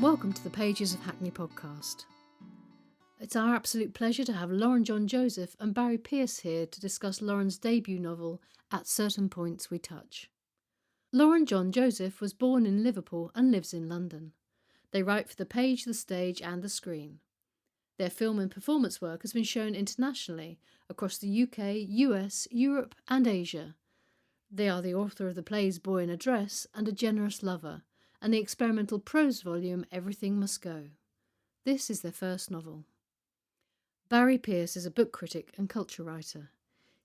Welcome to the Pages of Hackney podcast. It's our absolute pleasure to have Lauren John Joseph and Barry Pearce here to discuss Lauren's debut novel, At Certain Points We Touch. Lauren John Joseph was born in Liverpool and lives in London. They write for the page, the stage and the screen. Their film and performance work has been shown internationally across the UK, US, Europe and Asia. They are the author of the plays Boy in a Dress and A Generous Lover, and the experimental prose volume Everything Must Go. This is their first novel. Barry Pearce is a book critic and culture writer.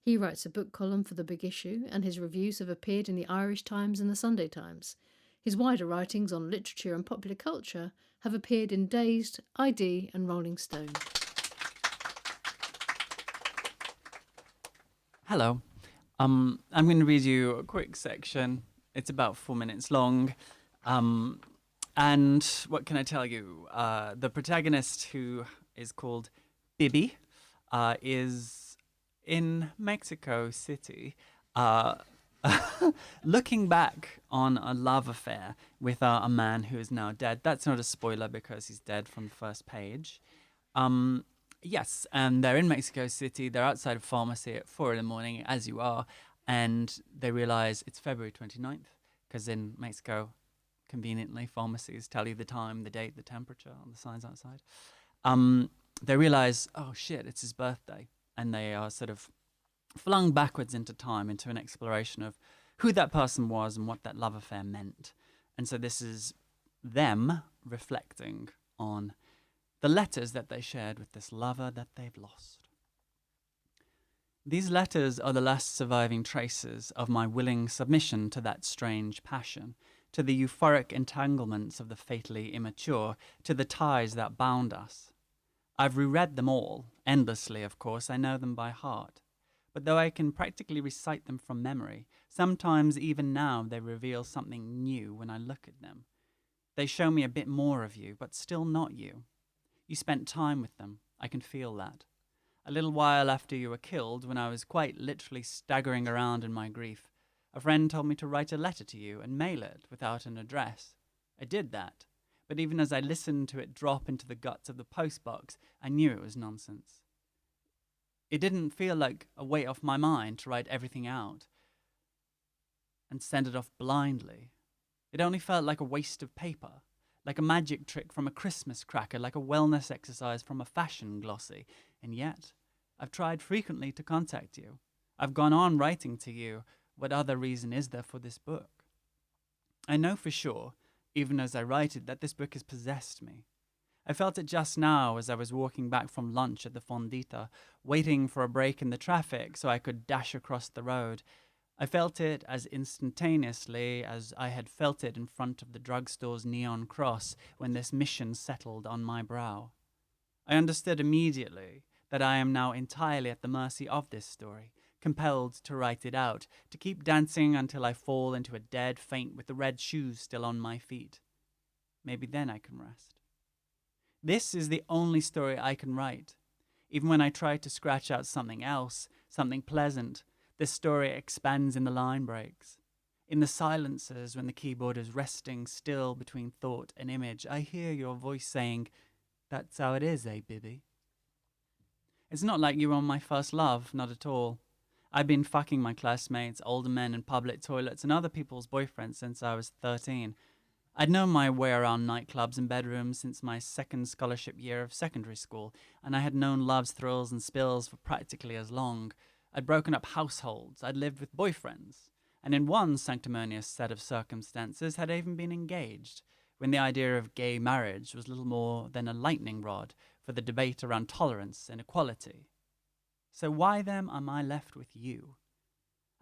He writes a book column for The Big Issue, and his reviews have appeared in the Irish Times and the Sunday Times. His wider writings on literature and popular culture have appeared in Dazed, ID and Rolling Stone. Hello. I'm going to read you a quick section. It's about 4 minutes long. And what can I tell you? The protagonist, who is called Bibi, is in Mexico City, looking back on a love affair with a man who is now dead. That's not a spoiler because he's dead from the first page. Yes, and they're in Mexico City. They're outside a pharmacy at 4 a.m, as you are, and they realize it's February 29th, because in Mexico, conveniently, pharmacies tell you the time, the date, the temperature on the signs outside. They realize, oh shit, it's his birthday, and they are sort of flung backwards into time, into an exploration of who that person was and what that love affair meant. And so this is them reflecting on the letters that they shared with this lover that they've lost. These letters are the last surviving traces of my willing submission to that strange passion, to the euphoric entanglements of the fatally immature, to the ties that bound us. I've reread them all, endlessly of course, I know them by heart. But though I can practically recite them from memory, sometimes even now they reveal something new when I look at them. They show me a bit more of you, but still not you. You spent time with them, I can feel that. A little while after you were killed, when I was quite literally staggering around in my grief, a friend told me to write a letter to you and mail it without an address. I did that, but even as I listened to it drop into the guts of the postbox, I knew it was nonsense. It didn't feel like a weight off my mind to write everything out and send it off blindly. It only felt like a waste of paper. Like a magic trick from a Christmas cracker, like a wellness exercise from a fashion glossy. And yet, I've tried frequently to contact you. I've gone on writing to you. What other reason is there for this book? I know for sure, even as I write it, that this book has possessed me. I felt it just now as I was walking back from lunch at the Fondita, waiting for a break in the traffic so I could dash across the road. I felt it as instantaneously as I had felt it in front of the drugstore's neon cross when this mission settled on my brow. I understood immediately that I am now entirely at the mercy of this story, compelled to write it out, to keep dancing until I fall into a dead faint with the red shoes still on my feet. Maybe then I can rest. This is the only story I can write. Even when I try to scratch out something else, something pleasant, this story expands in the line breaks. In the silences when the keyboard is resting still between thought and image, I hear your voice saying, "That's how it is, eh, Bibi?" It's not like you were my first love, not at all. I've been fucking my classmates, older men in public toilets, and other people's boyfriends since I was 13. I'd known my way around nightclubs and bedrooms since my second scholarship year of secondary school, and I had known love's thrills and spills for practically as long. I'd broken up households, I'd lived with boyfriends, and in one sanctimonious set of circumstances had even been engaged, when the idea of gay marriage was little more than a lightning rod for the debate around tolerance and equality. So why then am I left with you?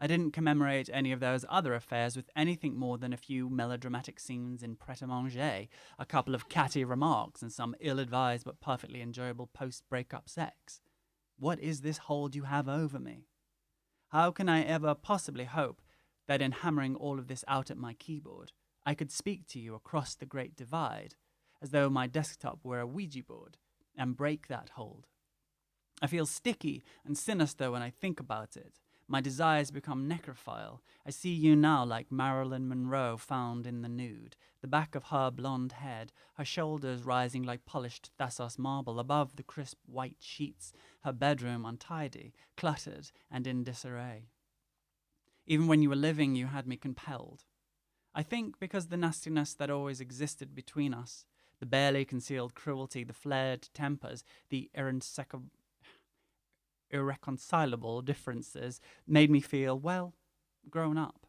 I didn't commemorate any of those other affairs with anything more than a few melodramatic scenes in pret-a-manger, a couple of catty remarks, and some ill-advised but perfectly enjoyable post-breakup sex. What is this hold you have over me? How can I ever possibly hope that in hammering all of this out at my keyboard, I could speak to you across the great divide, as though my desktop were a Ouija board, and break that hold? I feel sticky and sinister when I think about it. My desires become necrophile. I see you now like Marilyn Monroe found in the nude. The back of her blonde head, her shoulders rising like polished Thassos marble above the crisp white sheets, her bedroom untidy, cluttered, and in disarray. Even when you were living, you had me compelled. I think because the nastiness that always existed between us, the barely concealed cruelty, the flared tempers, the irreconcilable differences made me feel, well, grown up.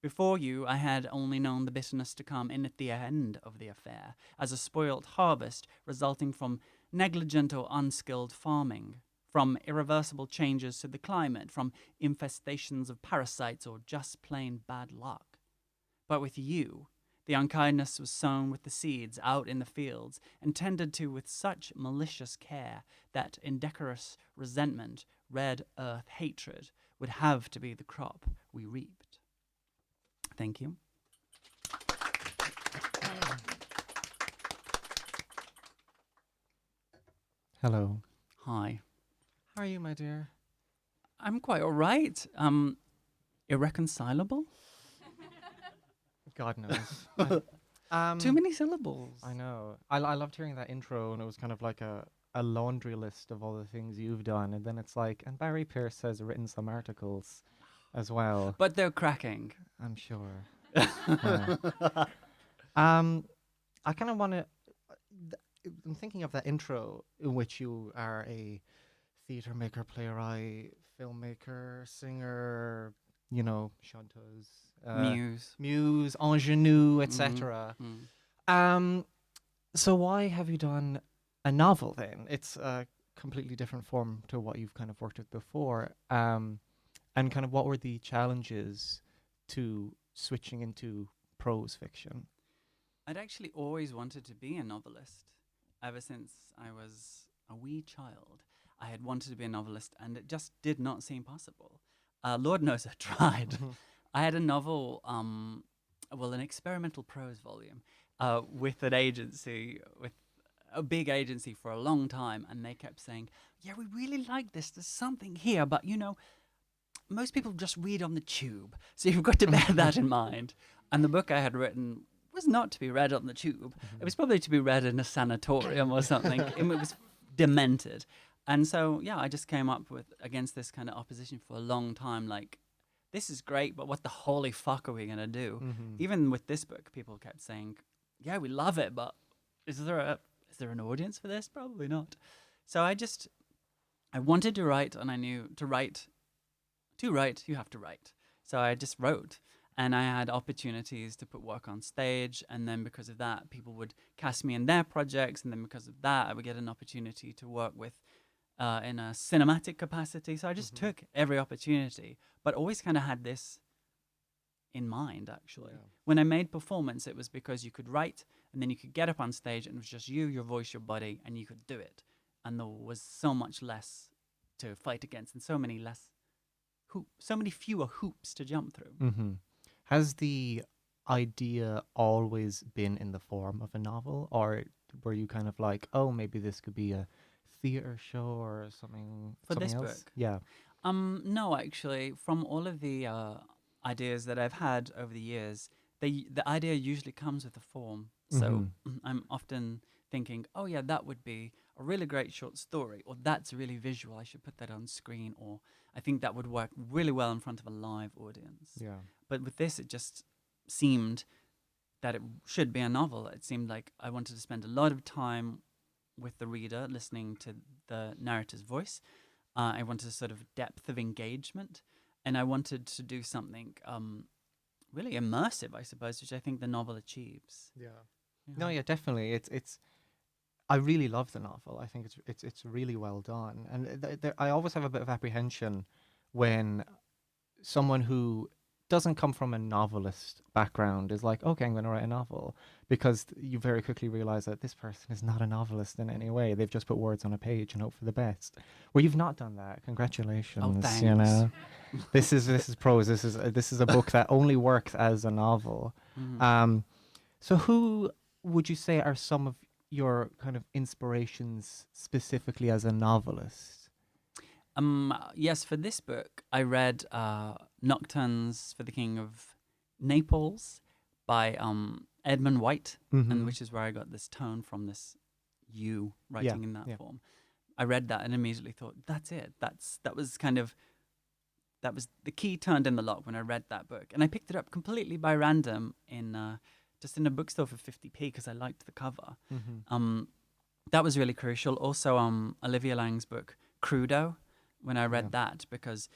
Before you, I had only known the bitterness to come in at the end of the affair, as a spoilt harvest resulting from negligent or unskilled farming, from irreversible changes to the climate, from infestations of parasites, or just plain bad luck. But with you, the unkindness was sown with the seeds out in the fields, and tended to with such malicious care that indecorous resentment, red earth hatred, would have to be the crop we reaped. Thank you. Hello. Hi. How are you, my dear? I'm quite all right. Irreconcilable? God knows. Too many syllables. I know. I loved hearing that intro, and it was kind of like a laundry list of all the things you've done, and then it's like, and Barry Pierce has written some articles as well. But they're cracking. I'm sure. Yeah. I kind of want to. I'm thinking of that intro in which you are a theatre maker, playwright, filmmaker, singer. You know, chanteuse, muse, ingenue, etc. So why have you done a novel then? It's a completely different form to what you've kind of worked with before. And kind of what were the challenges to switching into prose fiction? I'd actually always wanted to be a novelist. Ever since I was a wee child, I had wanted to be a novelist, and it just did not seem possible. Lord knows I tried. I had a novel, an experimental prose volume with an agency, with a big agency for a long time, and they kept saying, yeah, we really like this, there's something here, but you know, most people just read on the tube, so you've got to bear that in mind. And the book I had written was not to be read on the tube. It was probably to be read in a sanatorium or something. It was demented. And so, yeah, I just came up against this kind of opposition for a long time, like, this is great, but what the holy fuck are we going to do? Even with this book, people kept saying, yeah, we love it, but is there an audience for this? Probably not. So I wanted to write, and I knew to write, you have to write. So I just wrote, and I had opportunities to put work on stage, and then because of that, people would cast me in their projects, and then because of that, I would get an opportunity to work with in a cinematic capacity. So I just took every opportunity, but always kind of had this in mind, actually. Yeah. When I made performance, it was because you could write, and then you could get up on stage, and it was just you, your voice, your body, and you could do it. And there was so much less to fight against, and so many fewer hoops to jump through. Has the idea always been in the form of a novel, or were you kind of like, oh, maybe this could be a theater show or something for this else? Book? Yeah. No, actually, from all of the ideas that I've had over the years, the idea usually comes with a form. So I'm often thinking, oh yeah, that would be a really great short story, or that's really visual, I should put that on screen, or I think that would work really well in front of a live audience. Yeah. But with this, it just seemed that it should be a novel. It seemed like I wanted to spend a lot of time with the reader, listening to the narrator's voice. I wanted a sort of depth of engagement, and I wanted to do something really immersive, I suppose, which I think the novel achieves. Yeah. No, yeah, definitely. It's. I really love the novel. I think it's really well done, and I always have a bit of apprehension when someone who doesn't come from a novelist background is like, okay, I'm going to write a novel, because you very quickly realize that this person is not a novelist in any way. They've just put words on a page and hope for the best. Well, you've not done that. Congratulations. Oh, thanks. You know, this is prose. This is a book that only works as a novel. So who would you say are some of your kind of inspirations specifically as a novelist? Yes, for this book, I read Nocturnes for the King of Naples by Edmund White, and Mhm. which is where I got this tone from, this you Yeah, writing in that yeah. form. I read that and immediately thought, that's it. That was the key turned in the lock when I read that book. And I picked it up completely by random in just in a bookstore for 50p because I liked the cover. Mhm. That was really crucial. Also, Olivia Lang's book Crudo, when I read Yeah. that, because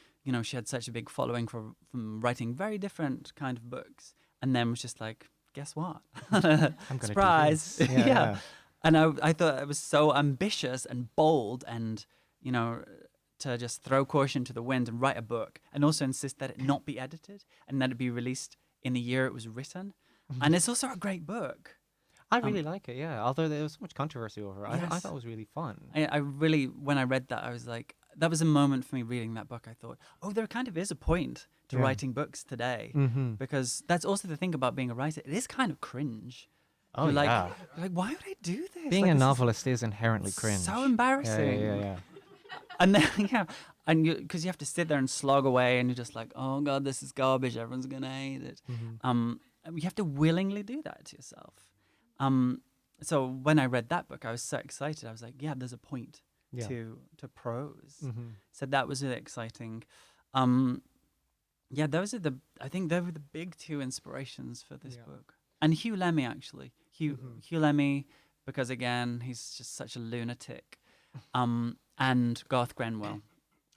she had such a big following from writing very different kind of books, and then was just like, guess what? I'm gonna do Surprise! this. Yeah, Yeah, yeah. and I thought it was so ambitious and bold, and you know. To just throw caution to the wind and write a book, and also insist that it not be edited and that it be released in the year it was written. And it's also a great book. I Um, really like it. Yeah, although there was so much controversy over it, I thought yes, it was really fun. I really, when I read that, I was like, that was a moment for me reading that book. I thought, oh, there kind of is a point to Yeah. writing books today, Mm-hmm. because that's also the thing about being a writer. It is kind of cringe. Oh You're like, yeah. why would I do this? Being Like, a this is novelist is inherently cringe. so Yeah, embarrassing. yeah. And then, yeah, and because you have to sit there and slog away, and you're just like, oh god, this is garbage. Everyone's gonna hate it. Mm-hmm. You have to willingly do that to yourself. Um, so when I read that book, I was so excited. I was like, yeah, there's a point Yeah. to prose. Mm-hmm. So that was really exciting. Yeah, I think they were the big two inspirations for this Yeah. book. And Hugh Lemmy, actually. Mhm. Hugh Lemmy, because again, he's just such a lunatic. And Garth Grenwell.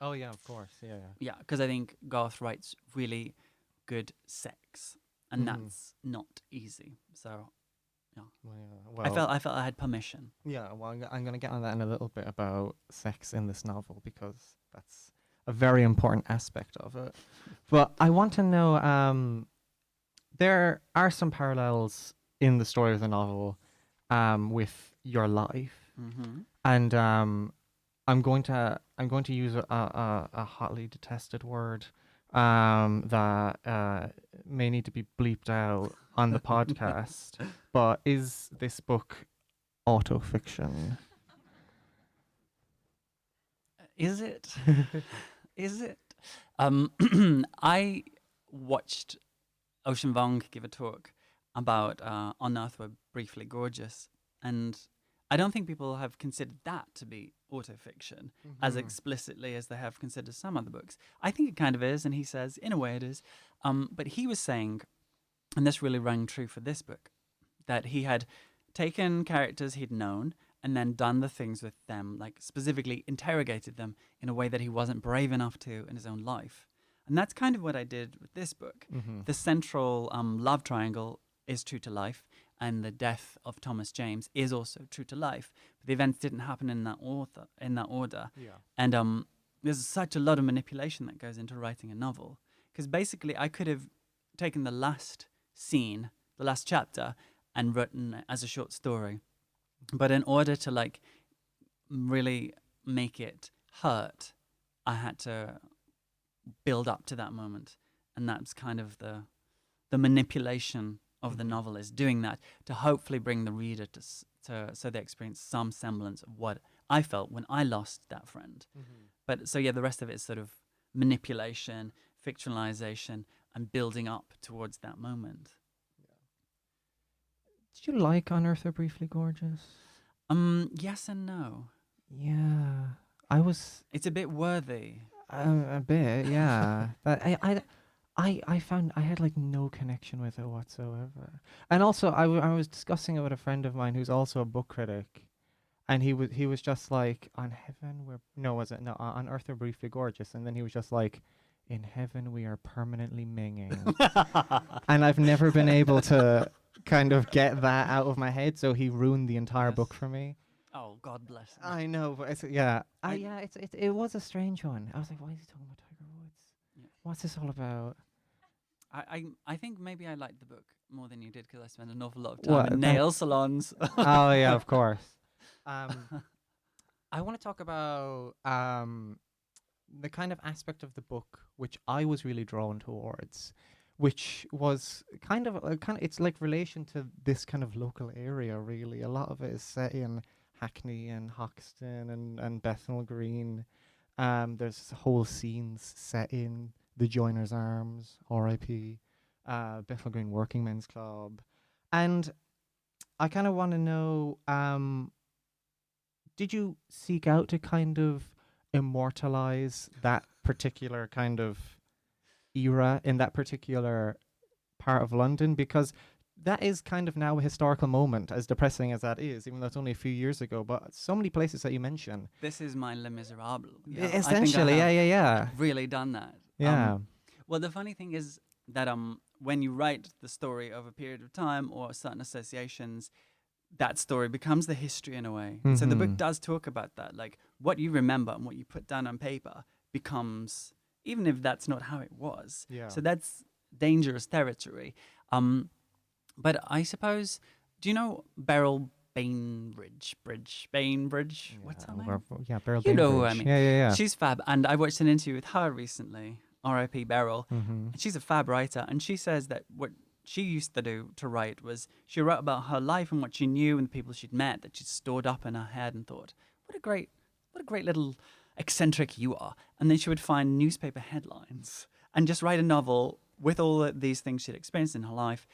Oh yeah, of course. Yeah, yeah. Yeah, because I think Garth writes really good sex, and Mhm. that's not easy. So Well, yeah. I felt I had permission. Yeah, well, I'm going to get on that in a little bit about sex in this novel because that's a very important aspect of it. But I want to know there are some parallels in the story of the novel with your life. Mm-hmm. And I'm going to use a hotly detested word that may need to be bleeped out on the podcast. But is this book autofiction? Is it? Is it? I watched Ocean Vuong give a talk about On Earth We're Briefly Gorgeous, and I don't think people have considered that to be autofiction as explicitly as they have considered some other books. I think it kind of is, and he says, in a way, it is. But he was saying, and this really rang true for this book, that he had taken characters he'd known and then done the things with them, like specifically interrogated them in a way that he wasn't brave enough to in his own life. And that's kind of what I did with this book. Mm-hmm. The central love triangle is true to life, and the death of Thomas James is also true to life. But the events didn't happen in that order. Yeah. And there's such a lot of manipulation that goes into writing a novel. Because basically, I could have taken the last scene, the last chapter, and written it as a short story. But in order to like really make it hurt, I had to build up to that moment, and that's kind of the manipulation of the novel, is doing that to hopefully bring the reader to so they experience some semblance of what I felt when I lost that friend. Mm-hmm. But so yeah, the rest of it is sort of manipulation, fictionalization, and building up towards that moment. Did you like On Earth We're Briefly Gorgeous? Yes and no. Yeah, I was It's a bit worthy. a bit. Yeah, but I found I had like no connection with it whatsoever. And also, I was discussing it with a friend of mine who's also a book critic, and he was just like, on heaven we're no was it no on Earth We're Briefly Gorgeous, and then he was just like, in heaven we are permanently minging. And I've never been able to kind of get that out of my head, so he ruined the entire Yes. book for me. Oh, God bless him. I know, but it's yeah, I- yeah, it was a strange one. I was like, why is he talking about Tiger Woods? Yeah. What's this all about? I think maybe I liked the book more than you did because I spent an awful lot of time What, in that- nail salons. Oh yeah, of course. I want to talk about the kind of aspect of the book which I was really drawn towards, which was kind of it's like relation to this kind of local area. Really, a lot of it is set in Hackney and Hoxton and Bethnal Green, There's whole scenes set in the Joiners Arms, R.I.P., Bethnal Green Working Men's Club, and I kind of want to know, did you seek out to kind of immortalize that particular kind of era in that particular part of London? Because that is kind of now a historical moment, as depressing as that is, even though it's only a few years ago. But so many places that you mention. This is my Les Miserables. Yeah, Essentially, yeah. really done that. Yeah. Well, the funny thing is that when you write the story of a period of time or certain associations, that story becomes the history in a way. So the book does talk about that, like what you remember and what you put down on paper becomes, even if that's not how it was. Yeah. So that's dangerous territory. But I suppose, do you know Beryl Bainbridge? Bainbridge? What's her name? Beryl You know who I Bainbridge. mean. Yeah. She's fab. And I watched an interview with her recently, R.I.P. Beryl. Mm-hmm. And she's a fab writer. And she says that what she used to do to write was she wrote about her life and what she knew and the people she'd met that she'd stored up in her head and thought, what a great little eccentric you are. And then she would find newspaper headlines and just write a novel with all these things she'd experienced in her life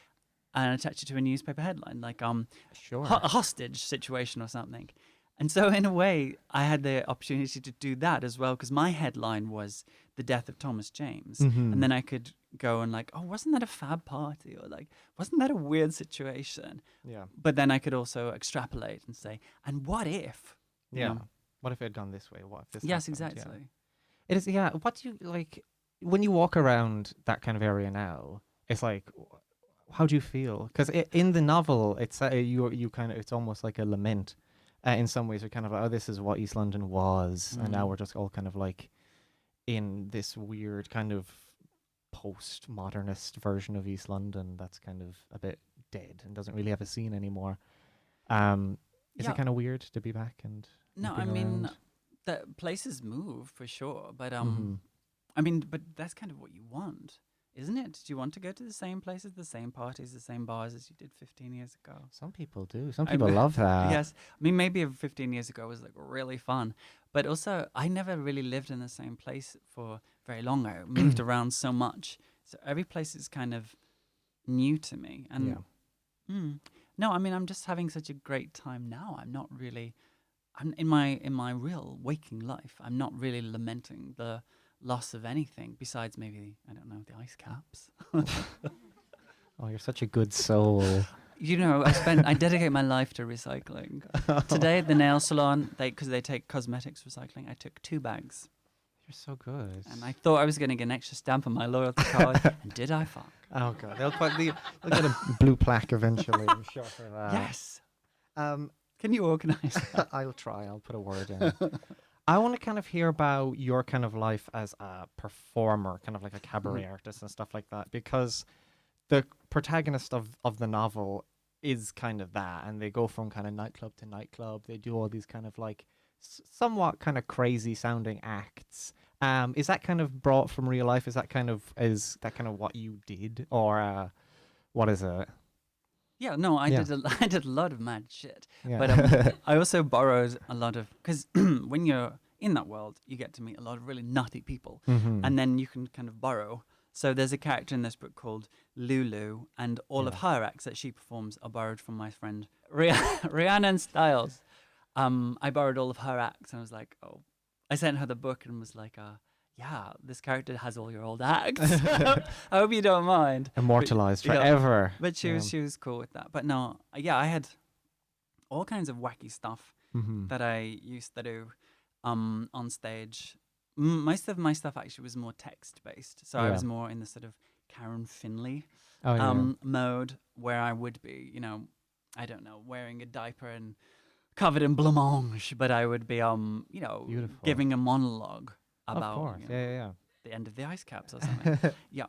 and attach it to a newspaper headline, like Sure. a hostage situation or something. And so in a way, I had the opportunity to do that as well, because my headline was the death of Thomas James. Mm-hmm. And then I could go and like, oh, wasn't that a fab party? Or like, wasn't that a weird situation? Yeah. But then I could also extrapolate and say, and what if? you Yeah. know? What if it had gone this way? What if this Yes, happened? Yeah. exactly. It is, yeah. What do you like when you walk around that kind of area now? It's like, how do you feel? Because in the novel, it's you kind of, it's almost like a lament. In some ways, we're kind of like, oh, this is what East London was, and now we're just all kind of like in this weird kind of post-modernist version of East London that's kind of a bit dead and doesn't really have a scene anymore. Is Yeah. it kind of weird to be back and No, I looking mean, around? the places move for sure, but Mhm. I mean, but that's kind of what you want, isn't it? Do you want to go to the same places, the same parties, the same bars as you did 15 years ago? Some people do. Some I people mean, love that. Yes, I mean maybe 15 years ago was like really fun, but also I never really lived in the same place for very long. I moved around so much, so every place is kind of new to me. And Yeah. no, I mean I'm just having such a great time now. I'm not really, I'm in my real waking life. I'm not really lamenting the loss of anything besides maybe I don't know the ice caps. Oh, you're such a good soul. You know, I dedicate my life to recycling. Today at the nail salon, because they take cosmetics recycling, I took 2 bags. You're so good. And I thought I was going to get an extra stamp on my loyalty card. And did I fuck? Oh god, they'll get a blue plaque eventually. I'm sure for that. Yes. Um, Can you organise? I'll try. I'll put a word in. I want to kind of hear about your kind of life as a performer, kind of like a cabaret artist and stuff like that, because the protagonist of the novel is kind of that, and they go from kind of nightclub to nightclub. They do all these kind of like somewhat kind of crazy sounding acts. Is that kind of brought from real life? Is that kind of what you did, or what is it? Yeah, no, I Yeah. did a lot of mad shit. Yeah. But I also borrowed a lot of, because when you're in that world, you get to meet a lot of really nutty people. Mhm. And then you can kind of borrow. So there's a character in this book called Lulu, and all of her acts that she performs are borrowed from my friend Rhiannon Styles. I borrowed all of her acts, and I was like, oh, I sent her the book and was like, yeah, this character has all your old acts. I hope you don't mind. Immortalized Yeah. forever. But she was cool with that. But no, yeah, I had all kinds of wacky stuff Mhm. that I used to do on stage. Most of my stuff actually was more text based, so I Yeah. was more in the sort of Karen Finley Oh yeah. mode, where I would be, I don't know, wearing a diaper and covered in blancmange, but I would be Beautiful. giving a monologue Of about course. Yeah. the end of the ice caps or something. Yeah.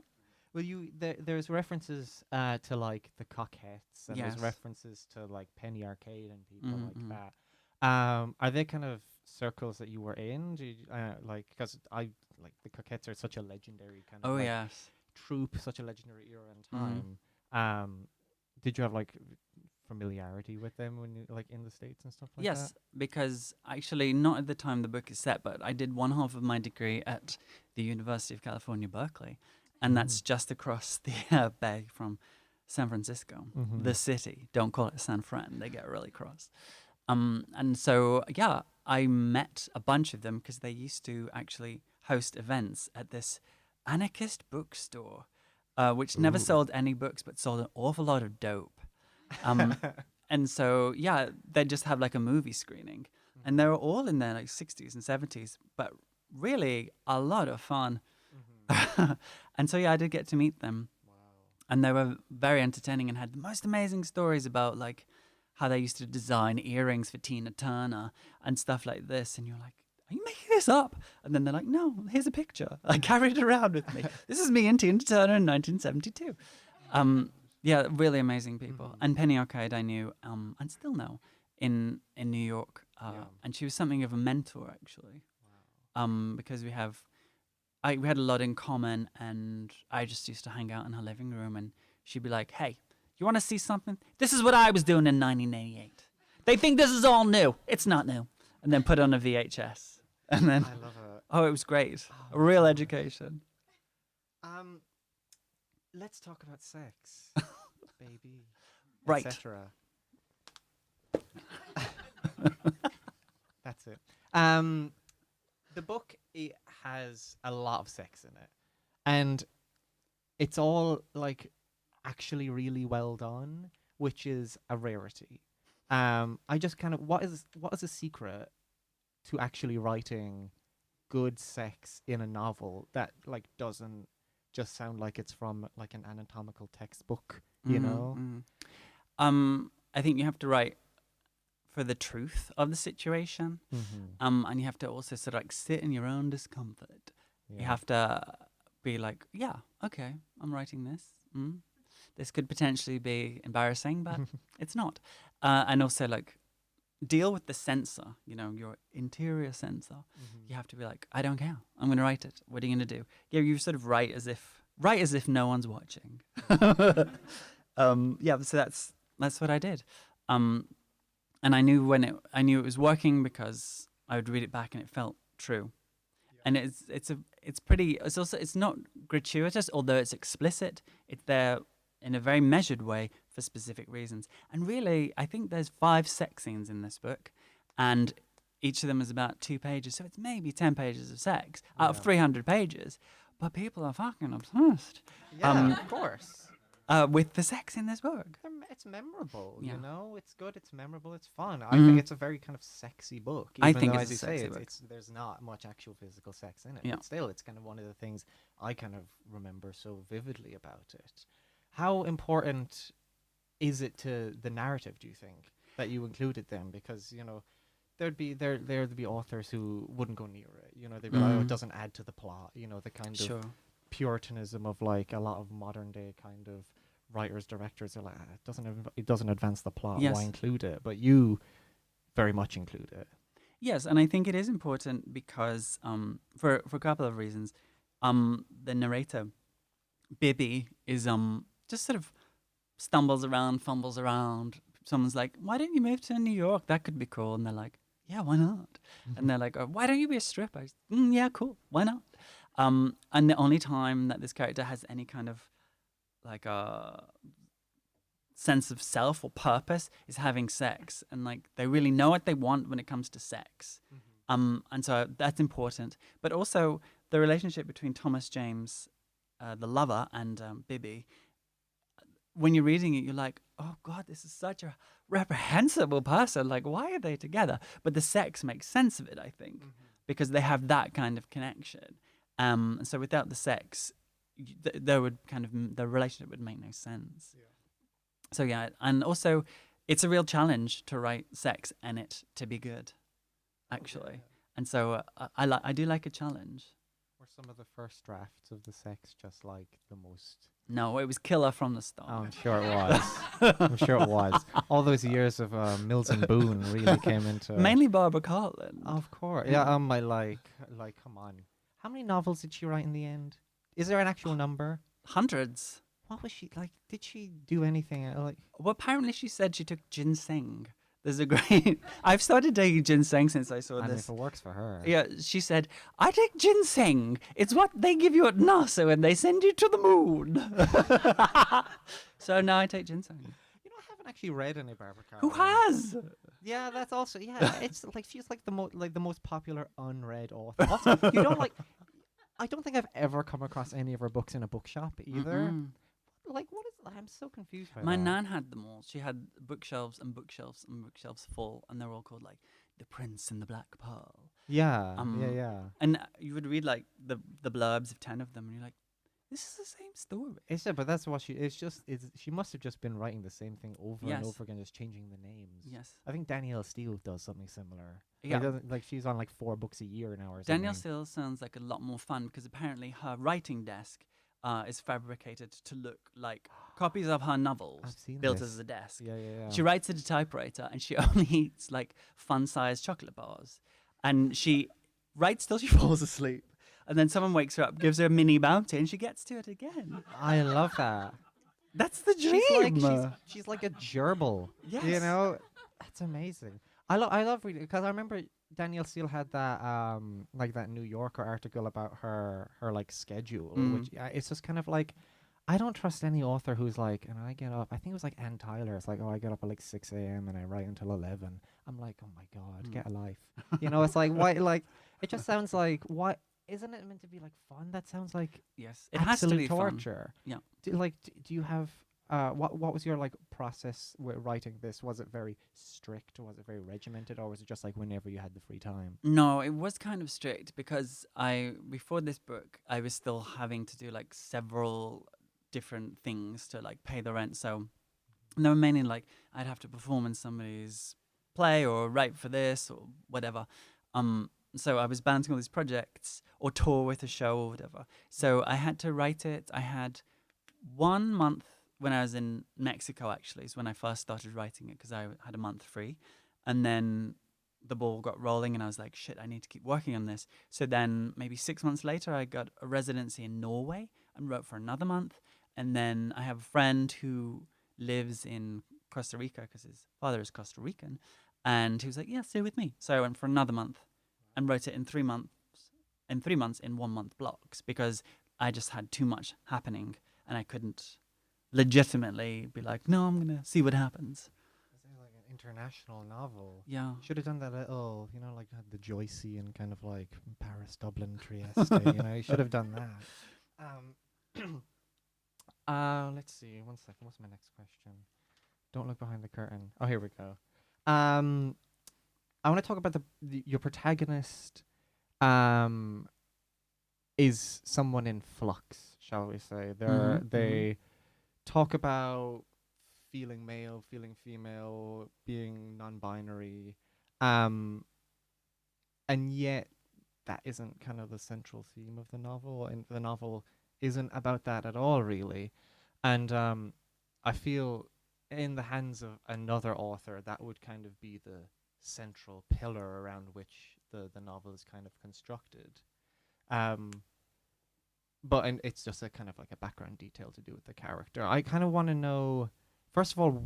Well, there's references to like the Coquettes, and Yes. there's references to like Penny Arcade and people Mhm, like mhm. that. Are they kind of circles that you were in? Do you, because I like the Coquettes are such a legendary kind of Oh like, yes. troupe, such a legendary era and Mhm. time. Did you have like familiarity with them when you like in the States and stuff like Yes, because actually, not at the time the book is set, but I did one half of my degree at the University of California, Berkeley, and that's just across the bay from San Francisco, the city. Don't call it San Fran; they get really cross. And so, yeah, I met a bunch of them because they used to actually host events at this anarchist bookstore, which never sold any books, but sold an awful lot of dope. And so, yeah, they'd just have like a movie screening. And they were all in their like 60s and 70s, but really a lot of fun. And so, yeah, I did get to meet them. And they were very entertaining and had the most amazing stories about like how they used to design earrings for Tina Turner and stuff like this. And you're like, are you making this up? And then they're like, no, here's a picture. I carried it around with me. This is me and Tina Turner in 1972. Yeah, really amazing people. And Penny Arcade I knew and still know in New York. And she was something of a mentor, actually. Because we had a lot in common, and I just used to hang out in her living room, and she'd be like, hey, you want to see something? This is what I was doing in 1988. They think this is all new. It's not new. And then put on a VHS. And then, I love it. oh, it was great. A real education. Let's talk about sex, baby, Right. etc. That's it. The book has a lot of sex in it, and it's all like actually really well done, which is a rarity. I just kind of what is the secret to actually writing good sex in a novel that like doesn't just sound like it's from like an anatomical textbook, you know? I think you have to write for the truth of the situation, and you have to also sort of like sit in your own discomfort. You have to be like, yeah, okay, I'm writing this. This could potentially be embarrassing, but it's not. And also like deal with the censor, you know, your interior censor. You have to be like, I don't care. I'm going to write it. What are you going to do? Yeah, you sort of write as if no one's watching. Yeah, so that's what I did. And I knew it was working because I would read it back and it felt true. And it's not gratuitous, although it's explicit. It's there in a very measured way for specific reasons. And really, I think there's 5 sex scenes in this book, and each of them is about 2 pages. So it's maybe 10 pages of sex out of 300 pages. But people are fucking obsessed. Yeah, of course. With the sex in this book. It's memorable, Yeah. you know. It's good. It's memorable. It's fun. I think it's a very kind of sexy book. I Even think though, it's as a you say, sexy book. there's not much actual physical sex in it. Yeah. But still, it's kind of one of the things I kind of remember so vividly about it. How important is it to the narrative? Do you think that you included them? Because you know, there'd be authors who wouldn't go near it. You know, they'd be like, oh, it doesn't add to the plot. You know, the kind of puritanism of like a lot of modern day kind of writers, directors are like, it doesn't advance the plot. Yes. Why include it? But you very much include it. Yes, and I think it is important because for a couple of reasons. The narrator, Bibby, is just sort of stumbles around, fumbles around. Someone's like, why don't you move to New York? That could be cool. And they're like, yeah, why not? And they're like, oh, why don't you be a stripper? Yeah, cool. Why not? And the only time that this character has any kind of like a sense of self or purpose is having sex, and like they really know what they want when it comes to sex. And so that's important. But also the relationship between Thomas James, the lover, and Bibby. When you're reading it, you're like, oh God, this is such a reprehensible person. Like, why are they together? But the sex makes sense of it, I think, because they have that kind of connection. So without the sex, there would the relationship would make no sense. So yeah, and also it's a real challenge to write sex and it to be good, actually. And so I do like a challenge. Were some of the first drafts of the sex just like the most? No, it was killer from the start. Oh, I'm sure it was. I'm sure it was. All those years of Mills and Boone really came into Mainly Barbara Cartland. Of course. Yeah, my like, come on. How many novels did she write in the end? Is there an actual number? Hundreds. what was she like? Did she do anything like? Well, apparently she said she took ginseng. There's a great. I've started taking ginseng since I saw I mean, this. if it works for her. Yeah, she said, I take ginseng. It's what they give you at NASA when they send you to the moon. So now I take ginseng. You know, I haven't actually read any Barbara Who Cartwright. has? Yeah, that's also It's like she's like the most popular unread author. Also, you don't like. I don't think I've ever come across any of her books in a bookshop either. Mm-mm. Like, what is? I'm so confused by My that. nan had them all. She had bookshelves and bookshelves and bookshelves full, and they're all called like The Prince and the Black Pearl. Yeah, Um, yeah. And you would read like the blurbs of 10 of them, and you're like, this is the same story. It's but that's what she must have just been writing the same thing over and Yes. over again, just changing the names. Yes. I think Danielle Steele does something similar. Yeah. Like she's on like 4 books a year now or Danielle something. Steele sounds like a lot more fun because apparently her writing desk is fabricated to look like copies of her novels I've seen built this. as a desk. Yeah. She writes at a typewriter and she only eats like fun-sized chocolate bars. And she writes till she falls asleep. And then someone wakes her up, gives her a mini bounty, and she gets to it again. I love that. That's the dream. She's like a gerbil. You Yes. know, that's amazing. I love reading because I remember Danielle Steele had that like that New Yorker article about her like schedule, which it's just kind of like I don't trust any author who's like, and I get up. I think it was like Ann Tyler. It's like, oh, I get up at like 6 a.m. and I write until 11. I'm like, oh my god, get a life. You know, it's like why? Like it just sounds like why. Isn't it meant to be like fun? That sounds like Yes, it has to be fun. torture. Yeah. Do you have what was your like process with writing this? Was it very strict? Was it very regimented, or was it just like whenever you had the free time? No, it was kind of strict because before this book, I was still having to do like several different things to like pay the rent. So they were mainly like I'd have to perform in somebody's play or write for this or whatever. So I was bouncing all these projects or tour with a show or whatever. So I had to write it. I had 1 month when I was in Mexico, actually, is when I first started writing it because I had a month free. And then the ball got rolling and I was like, shit, I need to keep working on this. So then maybe 6 months later, I got a residency in Norway and wrote for another month. And then I have a friend who lives in Costa Rica because his father is Costa Rican. And he was like, yeah, stay with me. So I went for another month and wrote it in 3 months, in 1 month blocks because I just had too much happening and I couldn't legitimately be like, no, I'm going to see what happens. Is it like an international novel? Yeah. Should have done that little, you know, like had the Joycey and kind of like Paris, Dublin, Trieste. You know, you should have done that. Let's see. 1 second. What's my next question? Don't look behind the curtain. Oh, here we go. I want to talk about your protagonist. Is someone in flux, shall we say? They talk about feeling male, feeling female, being non-binary, and yet that isn't kind of the central theme of the novel, and the novel isn't about that at all, really. And I feel in the hands of another author, that would kind of be the central pillar around which the novel is kind of constructed. But it's just a kind of like a background detail to do with the character. I kind of want to know, first of all,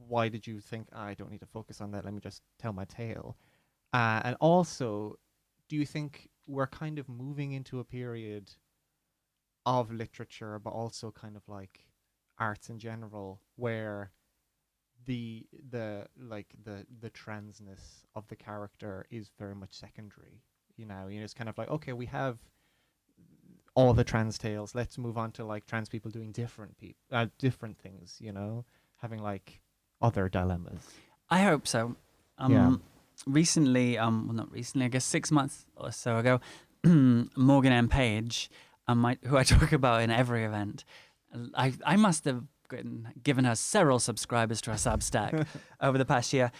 why did you think, I don't need to focus on that, let me just tell my tale? And also, do you think we're kind of moving into a period of literature, but also kind of like arts in general, where the transness of the character is very much secondary? You know, it's kind of like, okay, we have all the trans tales. Let's move on to like trans people doing different things. You know, having like other dilemmas. I hope so. Yeah. Recently, well, not recently, I guess 6 months or so ago, Morgan M. Page, who I talk about in every event, I must have given her several subscribers to her Substack over the past year.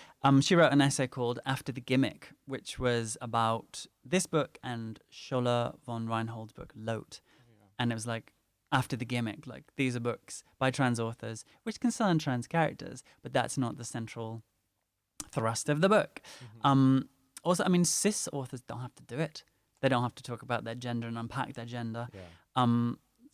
She wrote an essay called After the Gimmick, which was about this book and Schola von Reinhold's book, Lot. And it was like, after the gimmick, like these are books by trans authors which concern trans characters, but that's not the central thrust of the book. Also, I mean, cis authors don't have to do it. They don't have to talk about their gender and unpack their gender. Yeah.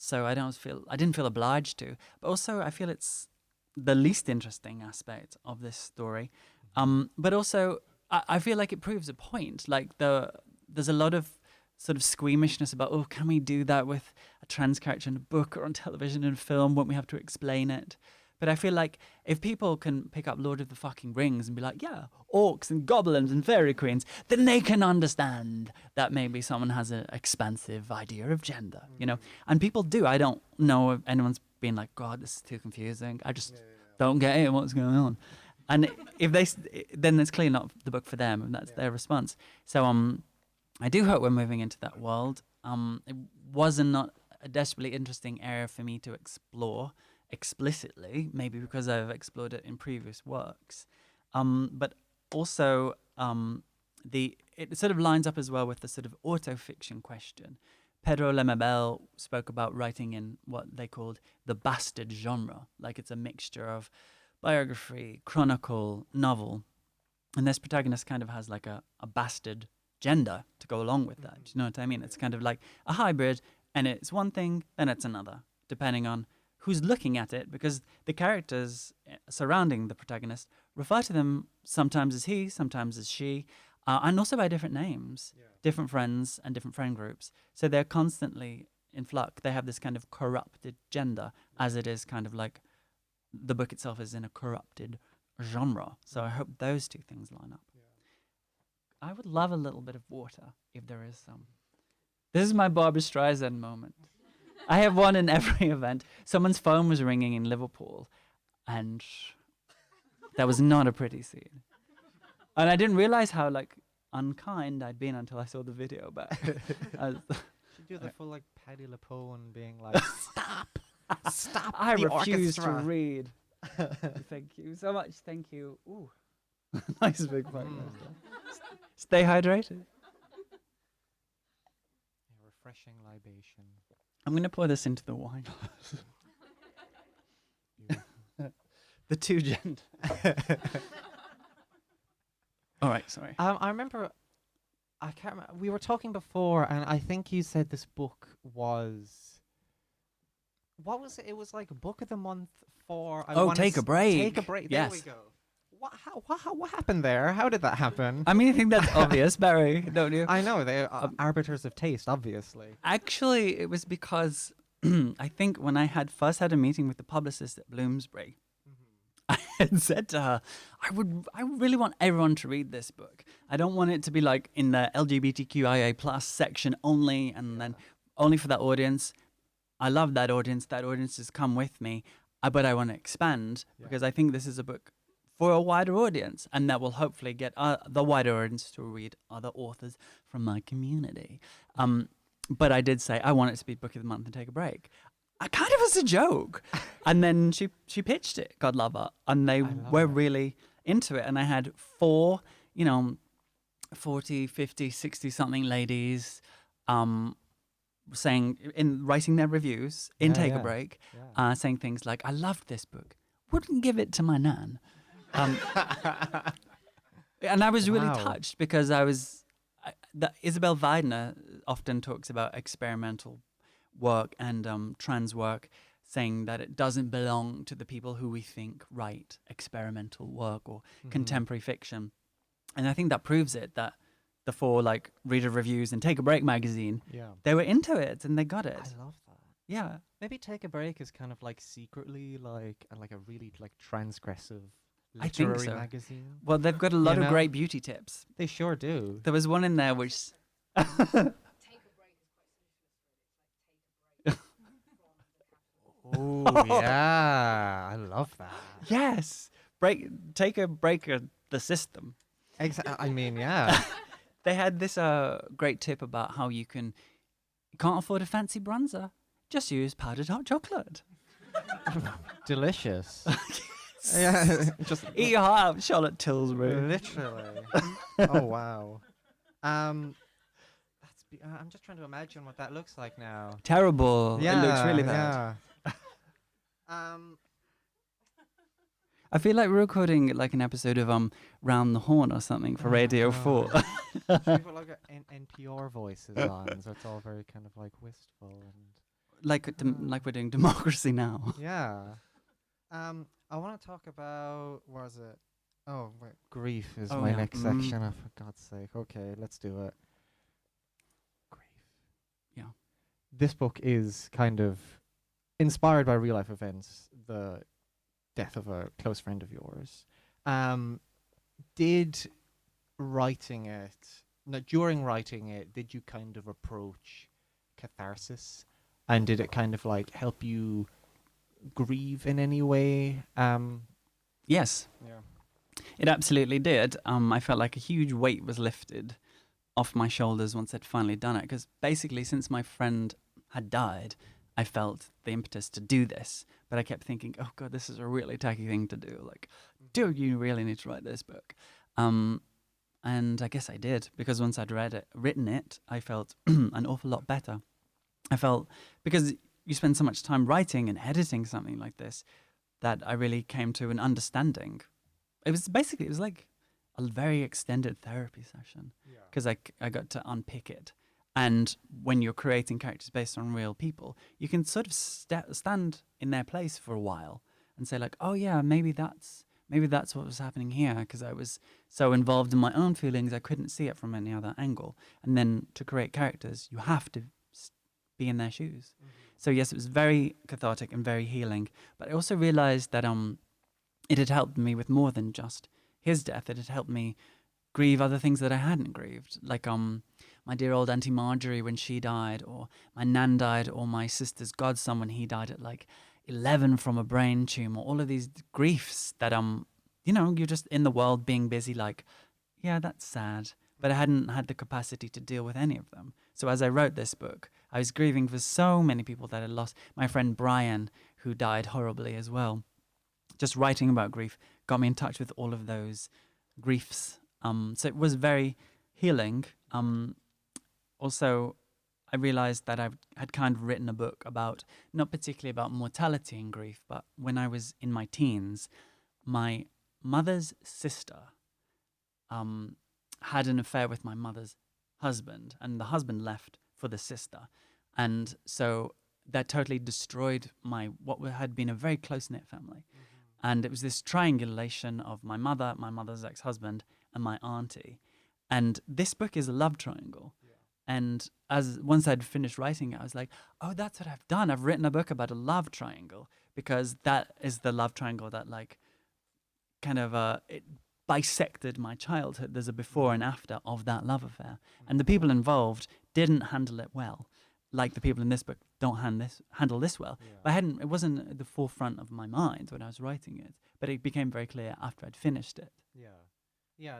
so I didn't feel obliged to. But also, I feel it's the least interesting aspect of this story. But also, I feel like it proves a point. Like there's a lot of sort of squeamishness about, oh, can we do that with a trans character in a book or on television and film? Won't we have to explain it? But I feel like if people can pick up Lord of the fucking Rings and be like, yeah, orcs and goblins and fairy queens, then they can understand that maybe someone has an expansive idea of gender, you know? And people do. I don't know if anyone's been like, God, this is too confusing. I just don't get it. What's going on? And if then it's clearly not the book for them, and that's their response. So I do hope we're moving into that world. It wasn't not a desperately interesting area for me to explore explicitly, maybe because I've explored it in previous works, but also it sort of lines up as well with the sort of autofiction question. Pedro Lemebel spoke about writing in what they called the bastard genre, like it's a mixture of biography, chronicle, novel, and this protagonist kind of has like a bastard gender to go along with that. Do you know what I mean? It's kind of like a hybrid, and it's one thing, then it's another, depending on who's looking at it, because the characters surrounding the protagonist refer to them sometimes as he, sometimes as she, and also by different names, different friends and different friend groups. So they're constantly in flux. They have this kind of corrupted gender, as it is kind of like the book itself is in a corrupted genre. So I hope those two things line up. I would love a little bit of water, if there is some. This is my Barbra Streisand moment. I have one in every event. Someone's phone was ringing in Liverpool, and that was not a pretty scene. And I didn't realize how like unkind I'd been until I saw the video. But Should do the full like Paddy LaPone being like, stop! I the refuse to orchestra." read. Thank you so much. Thank you. Ooh, nice big fight. Stay hydrated. Refreshing libation. I'm gonna pour this into the wine. The two gender. All right, sorry. I remember, I can't remember, we were talking before, and I think you said this book was, what was it? It was like book of the month for. Take a break. Take a break. There we Yes. go. What happened there? How did that happen? I mean, I think that's obvious, Barry, don't you? I know they are arbiters of taste, obviously. Actually, it was because I think when I first had a meeting with the publicist at Bloomsbury, I had said to her, I really want everyone to read this book. I don't want it to be like in the LGBTQIA plus section only, and then only for that audience. I love that audience. That audience has come with me, but I want to expand because I think this is a book for a wider audience, and that will hopefully get the wider audience to read other authors from my community. But I did say I want it to be Book of the Month and take a break. I kind of as a joke. And then she pitched it, God love her, and they were really into it. And I had 4, 40, 50, 60-something ladies writing their reviews in Take a Break, saying things like, I loved this book. Wouldn't give it to my nan. And I was really touched because Isabel Weidner often talks about experimental work and trans work, saying that it doesn't belong to the people who we think write experimental work or contemporary fiction. And I think that proves it, that the 4 like reader reviews and Take a Break magazine, they were into it and they got it. I love that. Yeah. Maybe Take a Break is kind of like secretly like a really like transgressive literary magazine. Well, they've got a lot of great beauty tips. They sure do. There was one in there which Oh yeah, I love that. Yes, take a break of the system. I mean, yeah. They had this great tip about how you can't afford a fancy bronzer, just use powdered hot chocolate. Delicious. Yeah, just eat your heart out, Charlotte Tilbury. Literally. Oh wow. I'm just trying to imagine what that looks like now. Terrible. Yeah, it looks really bad. Yeah. I feel like we're recording like an episode of Round the Horn or something for Radio 4. Should we put like NPR voices on, so it's all very kind of like wistful and. like we're doing democracy now. Yeah. I want to talk about, what is it? Oh, wait, grief is Oh, my yeah. next section. Oh, for God's sake. Okay, let's do it. Grief. Yeah. This book is kind of inspired by real life events. The death of a close friend of yours. Did writing it, no, during writing it, did you kind of approach catharsis? And did it kind of like help you grieve in any way? Yes, Yeah. it absolutely did. I felt like a huge weight was lifted off my shoulders once I'd finally done it. Because basically, since my friend had died, I felt the impetus to do this. But I kept thinking, oh God, this is a really tacky thing to do. Like, do you really need to write this book? And I guess I did, because once I'd written it, I felt an awful lot better. I felt, because you spend so much time writing and editing something like this, that I really came to an understanding. It was like a very extended therapy session, because I got to unpick it. And when you're creating characters based on real people, you can sort of stand in their place for a while and say like, oh yeah, maybe that's what was happening here, because I was so involved in my own feelings I couldn't see it from any other angle. And then to create characters, you have to be in their shoes. So yes, it was very cathartic and very healing. But I also realized that it had helped me with more than just his death. It had helped me grieve other things that I hadn't grieved, like my dear old Auntie Marjorie when she died, or my nan died, or my sister's godson when he died at like 11 from a brain tumor. All of these griefs that you're just in the world being busy, like, yeah, that's sad. But I hadn't had the capacity to deal with any of them. So as I wrote this book, I was grieving for so many people that I lost. My friend Brian, who died horribly as well. Just writing about grief got me in touch with all of those griefs. So it was very healing. Also, I realized that I had kind of written a book about, not particularly about mortality and grief, but when I was in my teens, my mother's sister had an affair with my mother's husband, and the husband left for the sister. And so that totally destroyed what had been a very close-knit family. And it was this triangulation of my mother, my mother's ex-husband, and my auntie. And this book is a love triangle. And once I'd finished writing it, I was like, oh, that's what I've done. I've written a book about a love triangle, because that is the love triangle that like kind of it bisected my childhood. There's a before and after of that love affair. And the people involved didn't handle it well. Like the people in this book don't handle this well. But it wasn't at the forefront of my mind when I was writing it. But it became very clear after I'd finished it. Yeah.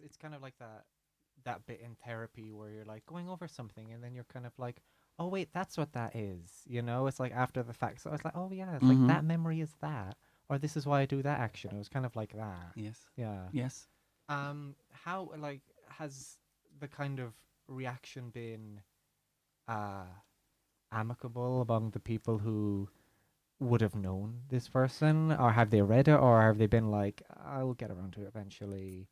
It's kind of like that bit in therapy where you're like going over something and then you're kind of like, oh wait, that's what that is. It's like after the fact. So I was like, oh yeah, it's like that memory is that, or this is why I do that action. It was kind of like that. Yes. Yeah. Yes. How like has the kind of reaction been amicable among the people who would have known this person, or have they read it, or have they been like, I'll get around to it eventually?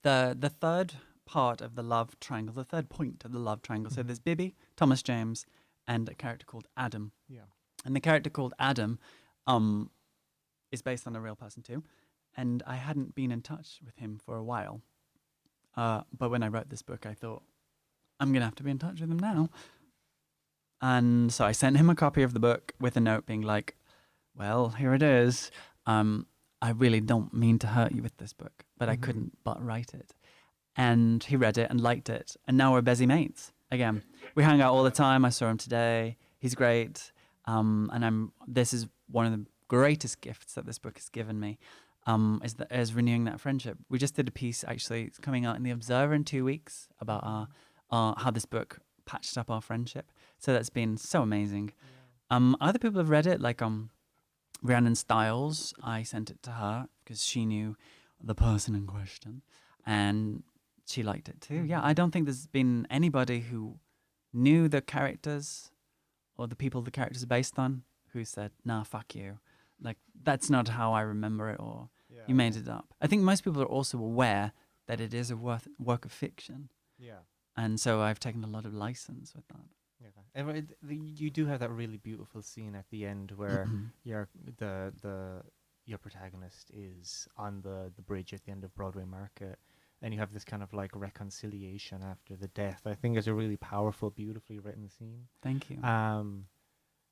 The third part of the love triangle, the third point of the love triangle. So there's Bibby, Thomas James, and a character called Adam. Yeah. And the character called Adam is based on a real person too. And I hadn't been in touch with him for a while. But when I wrote this book, I thought, I'm going to have to be in touch with him now. And so I sent him a copy of the book with a note being like, well, here it is. I really don't mean to hurt you with this book, but I couldn't but write it. And he read it and liked it. And now we're busy mates again. We hang out all the time. I saw him today. He's great. And this is one of the greatest gifts that this book has given me, is renewing that friendship. We just did a piece, actually, it's coming out in The Observer in 2 weeks, about how this book patched up our friendship. So that's been so amazing. Other people have read it, like Rhiannon Stiles. I sent it to her because she knew the person in question, and she liked it too. Yeah, I don't think there's been anybody who knew the characters or the people the characters are based on who said, nah, fuck you. Like, that's not how I remember it, or you made it up. I think most people are also aware that it is a work of fiction. Yeah. And so I've taken a lot of license with that. Yeah. You do have that really beautiful scene at the end where Mhm. your protagonist is on the bridge at the end of Broadway Market, and you have this kind of like reconciliation after the death. I think it's a really powerful, beautifully written scene. Thank you.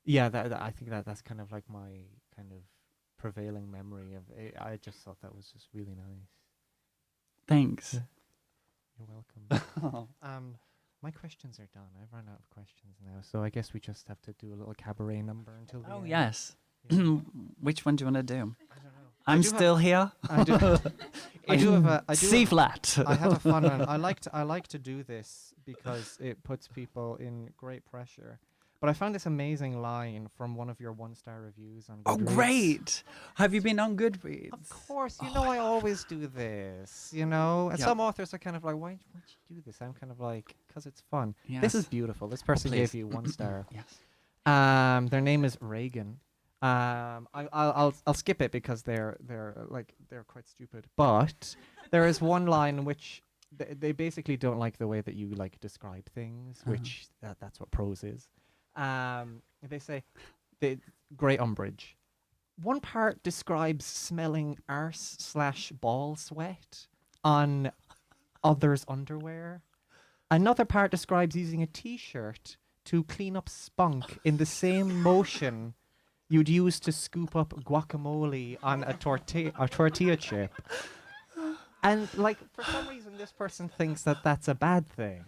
Yeah, I think that's kind of like my kind of prevailing memory of it. I just thought that was just really nice. Thanks. Yeah. You're welcome. My questions are done. I've run out of questions now, so I guess we just have to do a little cabaret number until the Oh, end. yes. Yeah. Which one do you want to do? I don't know. I'm do have- still here. I do. I do have a. C flat. I have a fun one. I like to do this because it puts people in great pressure. But I found this amazing line from one of your 1-star reviews on Oh, Goodreads. great. Have you been on Goodreads? Of course, you know I always do this. You know, and Yeah. some authors are kind of like, why'd you do this? I'm kind of like, because it's fun. Yes. This is beautiful. This person please. gave you 1 star. Yes. Their name is Reagan. I'll skip it because they're quite stupid. But there is one line in which they basically don't like the way that you like describe things, which that's what prose is. They say, great umbrage. One part describes smelling arse/ball sweat on others' underwear. Another part describes using a t-shirt to clean up spunk in the same motion you'd use to scoop up guacamole on a tortilla chip. And like for some reason this person thinks that that's a bad thing.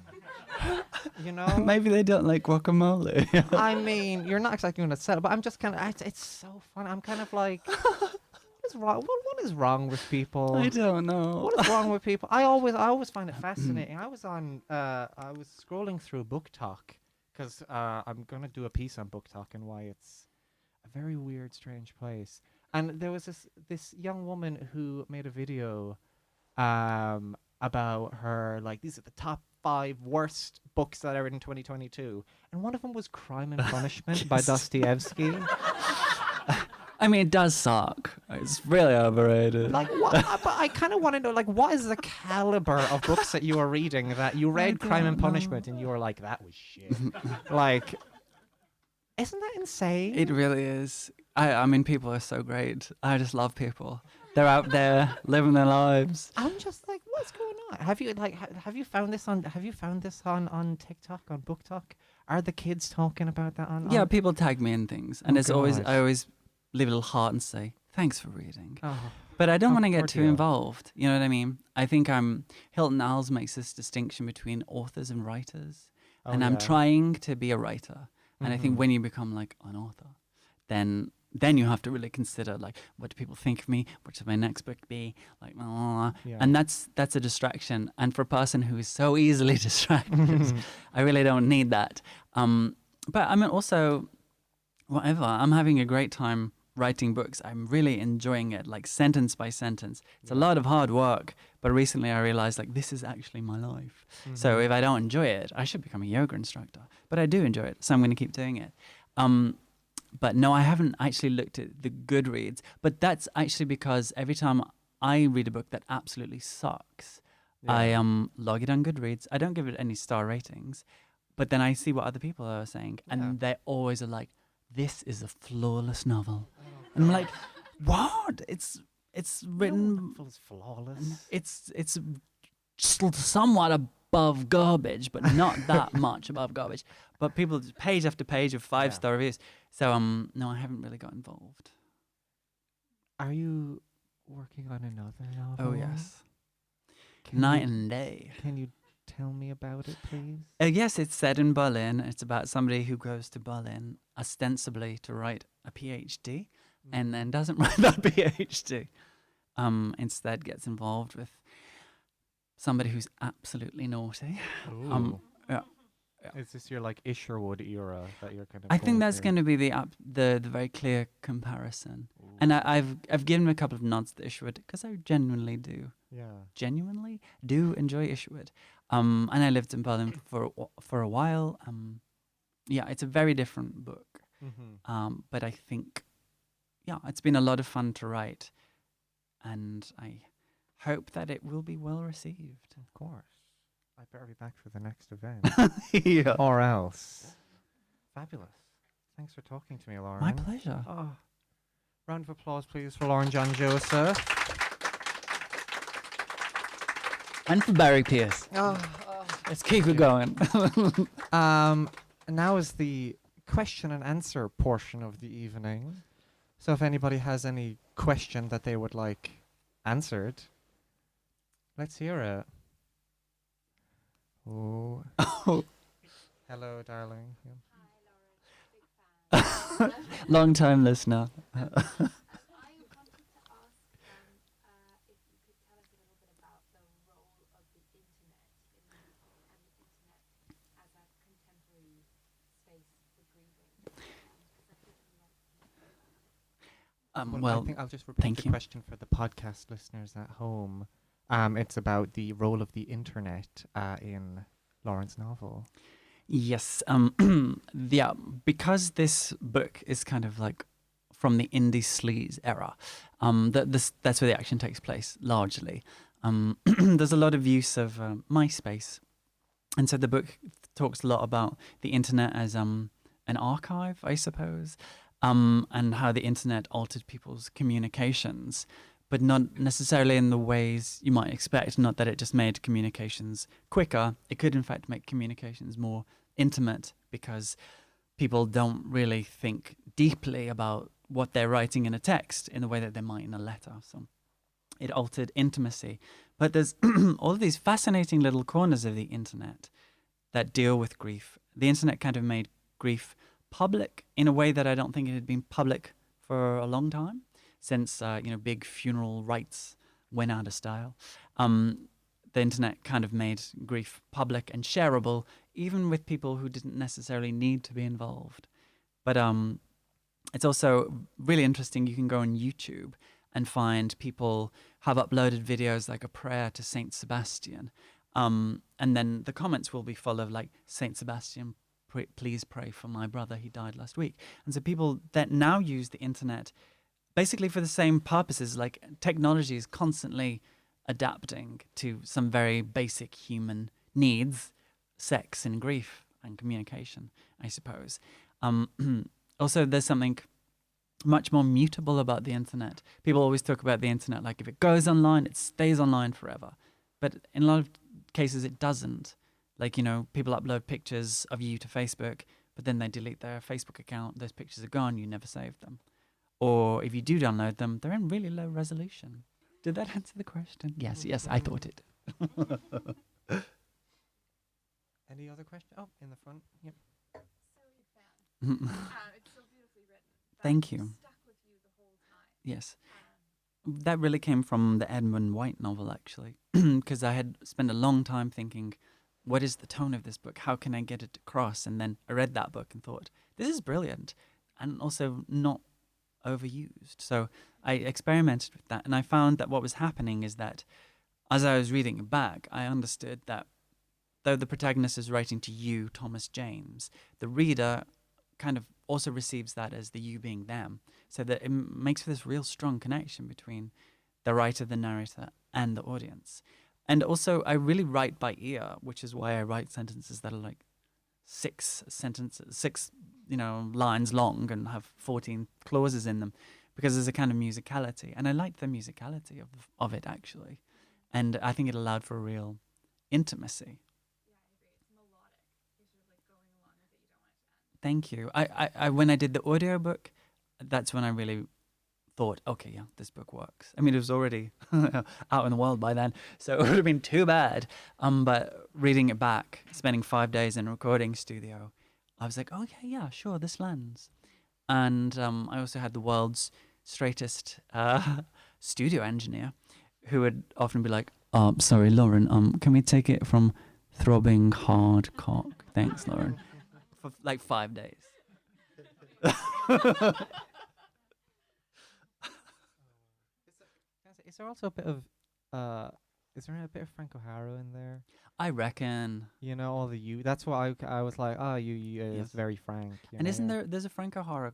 You know? Maybe they don't like guacamole. I mean, you're not exactly going to settle, but I'm just kind of it's so fun. I'm kind of like what is wrong? What is wrong with people? I don't know. What is wrong with people? I always find it fascinating. I was scrolling through Book Talk because I'm gonna do a piece on Book Talk and why it's a very weird, strange place. And there was this young woman who made a video about her, like, these are the top 5 worst books that I read in 2022, and one of them was Crime and Punishment by Yes. Dostoevsky. I mean, it does suck. It's really overrated. Like, what? But I kind of want to know, like, what is the caliber of books that you are reading that you read Crime and don't know. Punishment and you were like, that was shit? Like, isn't that insane? It really is. I mean, people are so great. I just love people. They're out there living their lives. I'm just like, what's going on? Have you found this on TikTok, on Book Talk? Are the kids talking about that on? Yeah, people tag me in things, and Oh, it's always God. I always leave a little heart and say thanks for reading. Oh, But I don't Oh, want to poor get too dear. involved. You know what I mean? I think Hilton Als makes this distinction between authors and writers, and I'm trying to be a writer. And I think when you become like an author, then you have to really consider, like, what do people think of me? What should my next book be? Like, blah, blah, blah. Yeah. And that's a distraction. And for a person who is so easily distracted, I really don't need that. But I mean, also, whatever. I'm having a great time writing books. I'm really enjoying it, like sentence by sentence. It's a lot of hard work. But recently I realized, like, this is actually my life. So if I don't enjoy it, I should become a yoga instructor. But I do enjoy it, so I'm going to keep doing it. But no, I haven't actually looked at the Goodreads. But that's actually because every time I read a book that absolutely sucks, I log it on Goodreads. I don't give it any star ratings. But then I see what other people are saying. And they always are like, this is a flawless novel. And I'm like, what? It's written... Novel's flawless. It's somewhat above garbage, but not that much above garbage. But people, page after page of 5-star reviews. So no, I haven't really got involved. Are you working on another novel? Oh yes, Can night you- and day. Can you tell me about it, please? Yes, it's set in Berlin. It's about somebody who goes to Berlin ostensibly to write a PhD, and then doesn't write that PhD. Instead, gets involved with somebody who's absolutely naughty. Ooh. yeah. Is this your like Isherwood era that you're kind of? I think that's going to be the very clear comparison. And I've given him a couple of nods to Isherwood because I genuinely do enjoy Isherwood. And I lived in Berlin for a while. Yeah, it's a very different book. But I think, it's been a lot of fun to write, and I hope that it will be well received. Of course. I better be back for the next event, Yeah. or else. Fabulous. Thanks for talking to me, Lauren. My pleasure. Oh, round of applause, please, for Lauren John Joseph. And for Barry Pierce. Let's keep it going. Now is the question and answer portion of the evening. So if anybody has any question that they would like answered, let's hear it. Oh. Hello, darling. Long time listener. I wanted to ask if you could tell us a little bit about the role of the internet and the internet as a contemporary space for grieving. Well, I think I'll just repeat thank the you. question for the podcast listeners at home. It's about the role of the internet in Lauren's novel. yes. Yeah, because this book is kind of like from the indie sleaze era. That's where the action takes place largely. There's a lot of use of MySpace, and so the book talks a lot about the internet as an archive, I suppose, and how the internet altered people's communications, but not necessarily in the ways you might expect. Not that it just made communications quicker. It could, in fact, make communications more intimate because people don't really think deeply about what they're writing in a text in the way that they might in a letter. So it altered intimacy. But there's all of these fascinating little corners of the internet that deal with grief. The internet kind of made grief public in a way that I don't think it had been public for a long time, since big funeral rites went out of style. The internet kind of made grief public and shareable, even with people who didn't necessarily need to be involved. But it's also really interesting. You can go on YouTube and find people have uploaded videos like a prayer to Saint Sebastian. And then the comments will be full of like, Saint Sebastian, please pray for my brother, he died last week. And so people that now use the internet basically for the same purposes, like technology is constantly adapting to some very basic human needs, sex and grief and communication, I suppose. Also, there's something much more mutable about the internet. People always talk about the internet like if it goes online, it stays online forever. But in a lot of cases, it doesn't. Like, people upload pictures of you to Facebook, but then they delete their Facebook account. Those pictures are gone. You never saved them. Or if you do download them, they're in really low resolution. Did that answer the question? Yes, I thought it. Any other question? Oh, in the front. Yep. So big fan. It's so beautifully written. Thank you. Stuck with you the whole time. Yes. That really came from the Edmund White novel, actually, because I had spent a long time thinking, what is the tone of this book? How can I get it across? And then I read that book and thought, this is brilliant and also not overused. So I experimented with that, and I found that what was happening is that as I was reading it back, I understood that though the protagonist is writing to you, Thomas James, the reader kind of also receives that as the you being them, so that it makes for this real strong connection between the writer, the narrator, and the audience. And also, I really write by ear, which is why I write sentences that are like six lines long and have 14 clauses in them, because there's a kind of musicality, and I liked the musicality of it actually, and I think it allowed for a real intimacy. Yeah, I agree. It's melodic. You're sort of like going along with it. You don't want it to end. Thank you. I when I did the audiobook, that's when I really thought, okay, yeah, this book works. I mean, it was already out in the world by then, so it would have been too bad. But reading it back, spending 5 days in a recording studio, I was like, okay, yeah, sure, this lands. And I also had the world's straightest studio engineer, who would often be like, sorry, Lauren, can we take it from throbbing hard cock? Thanks, Lauren. For like 5 days. Is there also a bit of is there a bit of Frank O'Hara in there? I reckon. All the you. That's why I was like, you Yes. it's very Frank. And isn't there's a Frank O'Hara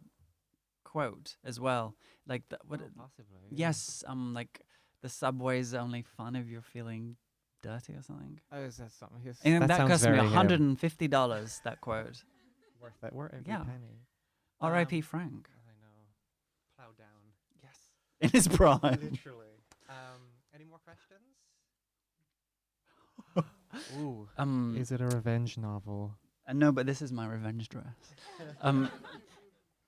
quote as well? Like what? Possibly. Yes, like the subway's only fun if you're feeling dirty or something. Oh, is that something? And that sounds cost me very him. $150. That quote. Worth it. Worth every Yeah. penny. R.I.P. Frank. I know. Plow down. Yes. In his prime. Literally. Any more questions? Ooh. Is it a revenge novel? No, but this is my revenge dress.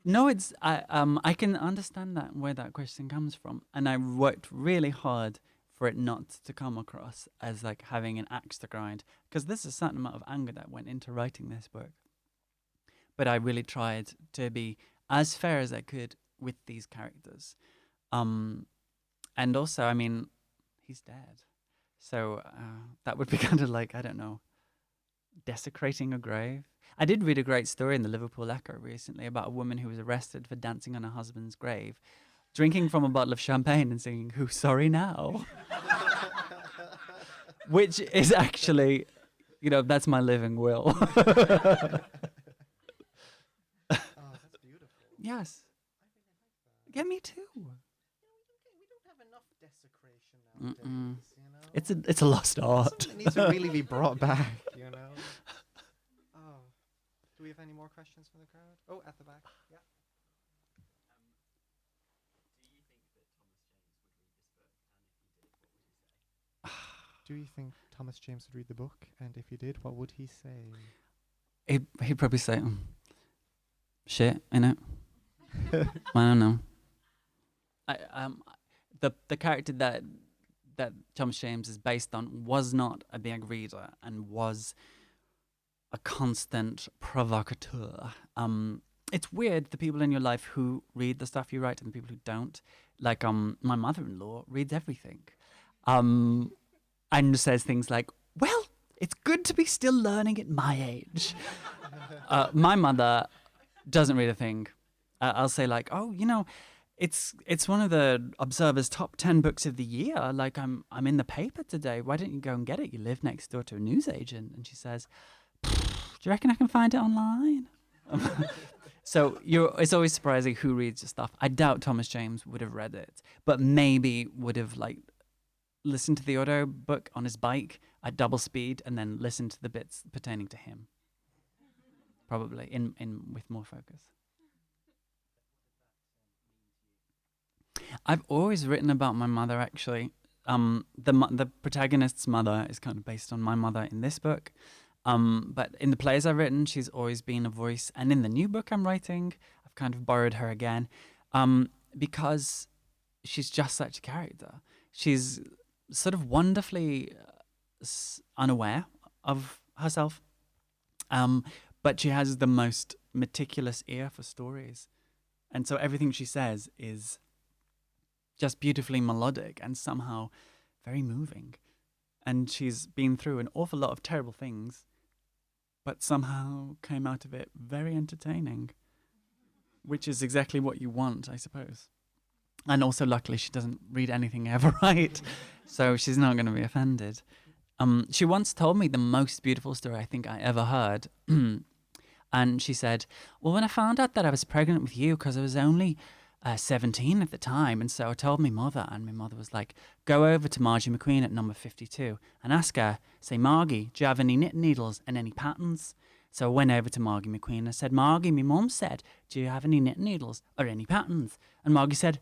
No, it's I can understand that where that question comes from, and I worked really hard for it not to come across as like having an axe to grind, because there's a certain amount of anger that went into writing this book. But I really tried to be as fair as I could with these characters, and also, I mean, he's dead, so that would be kind of like, I don't know, desecrating a grave. I did read a great story in the Liverpool Echo recently about a woman who was arrested for dancing on her husband's grave, drinking from a bottle of champagne and singing "Who's sorry now," which is actually, that's my living will. Oh, that's beautiful. Yes. Yeah, me too. We don't have enough desecration nowadays, Mm-mm. you know? It's a lost art. Something that needs to really be brought back, you know? Oh. Do we have any more questions from the crowd? Oh, at the back. Yeah. Do you think Thomas James would read the book? And if he did, what would he say? He'd probably say, shit, innit? I don't know. The character that Thomas James is based on was not a big reader and was a constant provocateur. It's weird, the people in your life who read the stuff you write and the people who don't. Like my mother-in-law reads everything, and says things like, "Well, it's good to be still learning at my age." My mother doesn't read a thing. I'll say like, "Oh, it's one of the Observer's top 10 books of the year. Like I'm in the paper today. Why don't you go and get it? You live next door to a newsagent." And she says, "Do you reckon I can find it online?" So it's always surprising who reads your stuff. I doubt Thomas James would have read it, but maybe would have like listened to the audio book on his bike at double speed and then listened to the bits pertaining to him. Probably in with more focus. I've always written about my mother, actually. The protagonist's mother is kind of based on my mother in this book. But in the plays I've written, she's always been a voice. And in the new book I'm writing, I've kind of borrowed her again, because she's just such a character. She's sort of wonderfully unaware of herself, but she has the most meticulous ear for stories. And so everything she says is just beautifully melodic and somehow very moving. And she's been through an awful lot of terrible things, but somehow came out of it very entertaining, which is exactly what you want, I suppose. And also, luckily, she doesn't read anything I ever write, so she's not going to be offended. She once told me the most beautiful story I think I ever heard. And she said, "Well, when I found out that I was pregnant with you, because I was only 17 at the time, and so I told my mother, and my mother was like, go over to Margie McQueen at number 52 and ask her, say, Margie, do you have any knitting needles and any patterns?" So I went over to Margie McQueen and I said, "Margie, my mum said, do you have any knitting needles or any patterns?" And Margie said,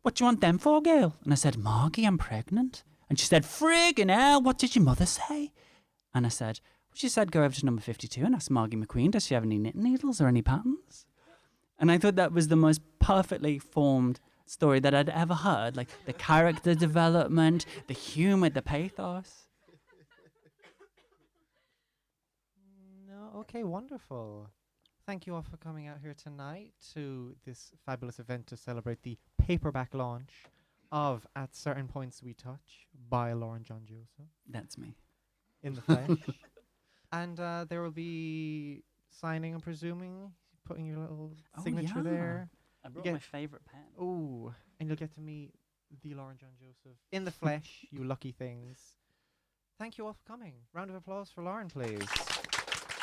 "What do you want them for, girl?" And I said, "Margie, I'm pregnant." And she said, "Friggin' hell, what did your mother say?" And I said, "Well, she said go over to number 52 and ask Margie McQueen, does she have any knitting needles or any patterns?" And I thought that was the most perfectly formed story that I'd ever heard. Like the character development, the humor, the pathos. No, okay, wonderful. Thank you all for coming out here tonight to this fabulous event to celebrate the paperback launch of At Certain Points We Touch by Lauren John Joseph That's me. in the flesh. And there will be signing, I'm presuming, putting your little signature yeah. there. I brought get- my favourite pen. Oh, and you'll get to meet the Lauren John Joseph in the flesh, you lucky things. Thank you all for coming. Round of applause for Lauren, please.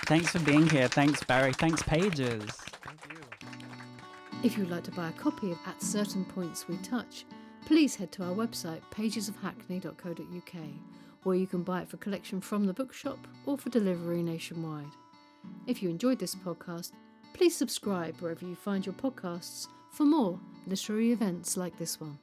Thanks for being here. Thanks, Barry. Thanks, Pages. Thank you. If you'd like to buy a copy of At Certain Points We Touch, please head to our website, pagesofhackney.co.uk, where you can buy it for collection from the bookshop or for delivery nationwide. If you enjoyed this podcast, please subscribe wherever you find your podcasts for more literary events like this one.